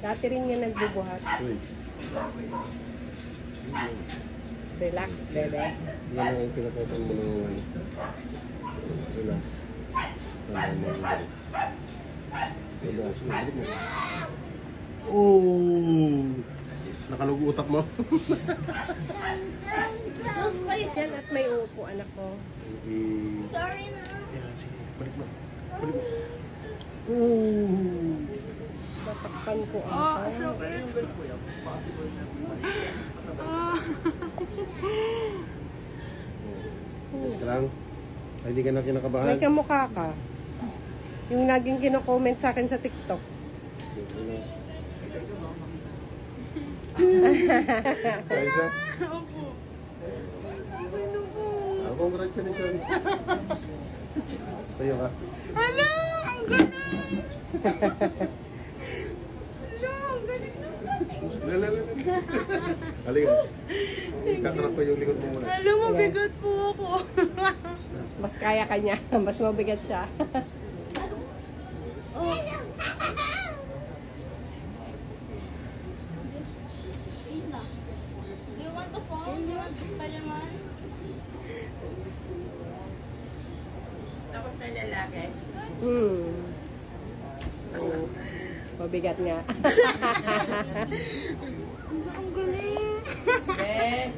Dati rin niya nagbubuhat. Uy. Relax, bebe. Yan ang pinakaitan mo ng relax. Relax. Oh! Nakalog utak mo. So spicy. Yan at may upo, anak ko. Sorry na. Yan, sige. Balik mo. Balik mo. Oh! Tatakpan ko ang okay. Yes ka lang. Ay, hindi ka na kinakabahan. May kamukha ka. Yung naging kino-comment sa akin sa TikTok. Ayos na? Congratulations. Tayo ka. Ano? Ang galing! Ano? Ang galing naman. Halika. Kakarap pa yung likod mo muna. Alam mo, bigat po ako. Mas kaya ka niya. Mas mabigat siya. Do you want the phone? Do you want the Spider-Man? Tapos na lalaki. Oo. Mabigat nga. Ang galing. Eh,